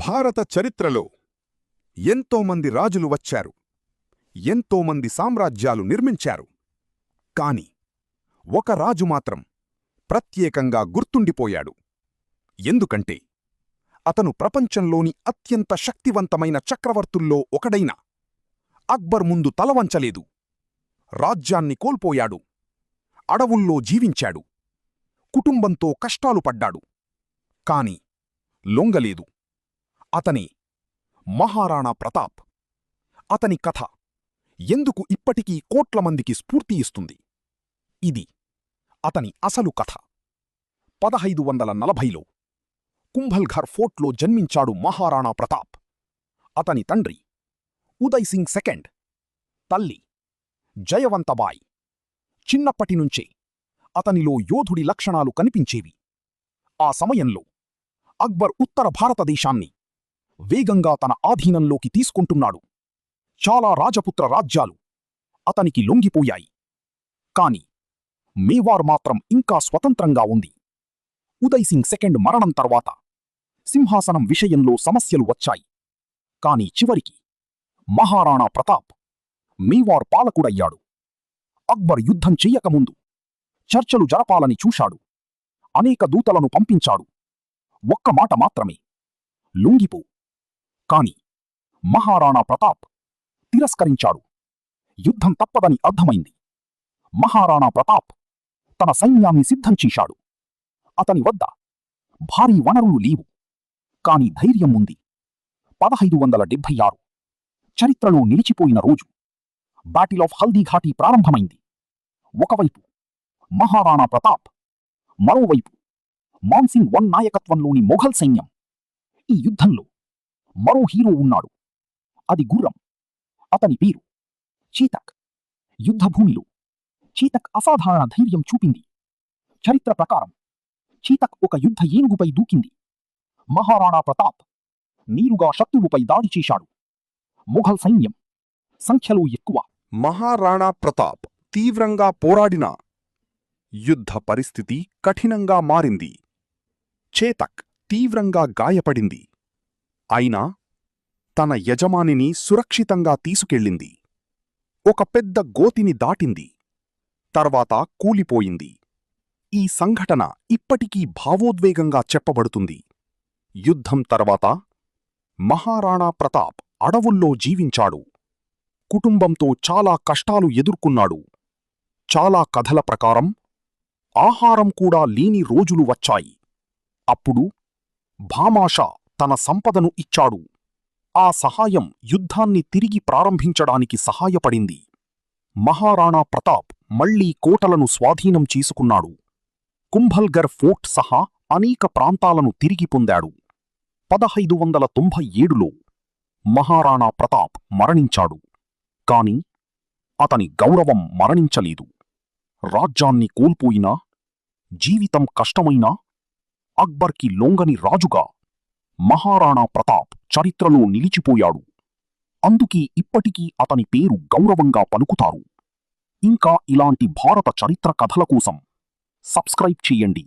భారత చరిత్రలో ఎంతోమంది రాజులు వచ్చారు, ఎంతోమంది సామ్రాజ్యాలు నిర్మించారు. కాని ఒక రాజు మాత్రం ప్రత్యేకంగా గుర్తుండిపోయాడు. ఎందుకంటే అతను ప్రపంచంలోని అత్యంత శక్తివంతమైన చక్రవర్తుల్లో ఒకడైన అక్బర్ ముందు తలవంచలేదు. రాజ్యాన్ని కోల్పోయాడు, అడవుల్లో జీవించాడు, కుటుంబంతో కష్టాలు పడ్డాడు. కాని లొంగలేదు. అతనే మహారాణా ప్రతాప్. అతని కథ ఎందుకు ఇప్పటికీ కోట్ల మందికి స్ఫూర్తి ఇస్తుంది? ఇది అతని అసలు కథ. 1540లో కుంభల్ఘర్ ఫోర్ట్లో జన్మించాడు మహారాణా ప్రతాప్. అతని తండ్రి ఉదయ్ సింగ్ సెకండ్, తల్లి జయవంతబాయ్. చిన్నప్పటినుంచే అతనిలో యోధుడి లక్షణాలు కనిపించేవి. ఆ సమయంలో అక్బర్ ఉత్తర భారతదేశాన్ని వేగంగా తన ఆధీనంలోకి తీసుకుంటున్నాడు. చాలా రాజపుత్ర రాజ్యాలు అతనికి లొంగిపోయాయి. కాని మేవార్ మాత్రం ఇంకా స్వతంత్రంగా ఉంది. ఉదయ్ సింగ్ సెకండ్ మరణం తర్వాత సింహాసనం విషయంలో సమస్యలు వచ్చాయి. కాని చివరికి మహారాణా ప్రతాప్ మేవార్ పాలకుడయ్యాడు. అక్బర్ యుద్ధం చెయ్యకముందు చర్చలు జరపాలని చూశాడు. అనేక దూతలను పంపించాడు. ఒక్క మాట మాత్రమే, లొంగిపో. కాని మహారాణా ప్రతాప్ తిరస్కరించాడు. యుద్ధం తప్పదని అర్థమైంది. మహారాణా ప్రతాప్ తన సైన్యాన్ని సిద్ధం చేశాడు. అతని వద్ద భారీ వనరులు లేవు, కాని ధైర్యం ఉంది. 1576 చరిత్రలో నిలిచిపోయిన రోజు. బ్యాటిల్ ఆఫ్ హల్దీఘాటీ ప్రారంభమైంది. ఒకవైపు మహారాణా ప్రతాప్, మరోవైపు మాన్సింగ్ వన్ నాయకత్వంలోని మొఘల్ సైన్యం. ఈ యుద్ధంలో మరో హీరో ఉన్నాడు. అది గుర్రం. అతని పేరు చేతక్. యుద్ధభూమిలో చేతక్ అసాధారణ ధైర్యం చూపింది. చరిత్ర ప్రకారం చేతక్ ఒక యుద్ధ ఏనుగుపై దూకింది. మహారాణా ప్రతాప్ నీరుగా శత్రువుపై దాడి చేశాడు. మొఘల్ సైన్యం సంఖ్యలో ఎక్కువ. మహారాణా ప్రతాప్ తీవ్రంగా పోరాడినా యుద్ధ పరిస్థితి కఠినంగా మారింది. చేతక్ తీవ్రంగా గాయపడింది. అయినా తన యజమానిని సురక్షితంగా తీసుకెళ్ళింది. ఒక పెద్ద గోతిని దాటింది. తర్వాత కూలిపోయింది. ఈ సంఘటన ఇప్పటికీ భావోద్వేగంగా చెప్పబడుతుంది. యుద్ధం తర్వాత మహారాణా ప్రతాప్ అడవుల్లో జీవించాడు. కుటుంబంతో చాలా కష్టాలు ఎదుర్కొన్నాడు. చాలా కథల ప్రకారం ఆహారం కూడా లేని రోజులు వచ్చాయి. అప్పుడు భామాషా తన సంపదను ఇచ్చాడు. ఆ సహాయం యుద్ధాన్ని తిరిగి ప్రారంభించడానికి సహాయపడింది. మహారాణా ప్రతాప్ మళ్లీ కోటలను స్వాధీనం చేసుకున్నాడు. కుంభల్ఘర్ ఫోర్ట్ సహా అనేక ప్రాంతాలను తిరిగి పొందాడు. 1597లో మహారాణా ప్రతాప్ మరణించాడు. కాని అతని గౌరవం మరణించలేదు. రాజ్యాన్ని కోల్పోయినా, జీవితం కష్టమైనా అక్బర్కి లొంగని రాజుగా మహారాణా ప్రతాప్ చరిత్రలో నిలిచిపోయాడు. అందుకే ఇప్పటికీ అతని పేరు గౌరవంగా పలుకుతారు. ఇంకా ఇలాంటి భారత చరిత్ర కథల కోసం సబ్స్క్రైబ్ చేయండి.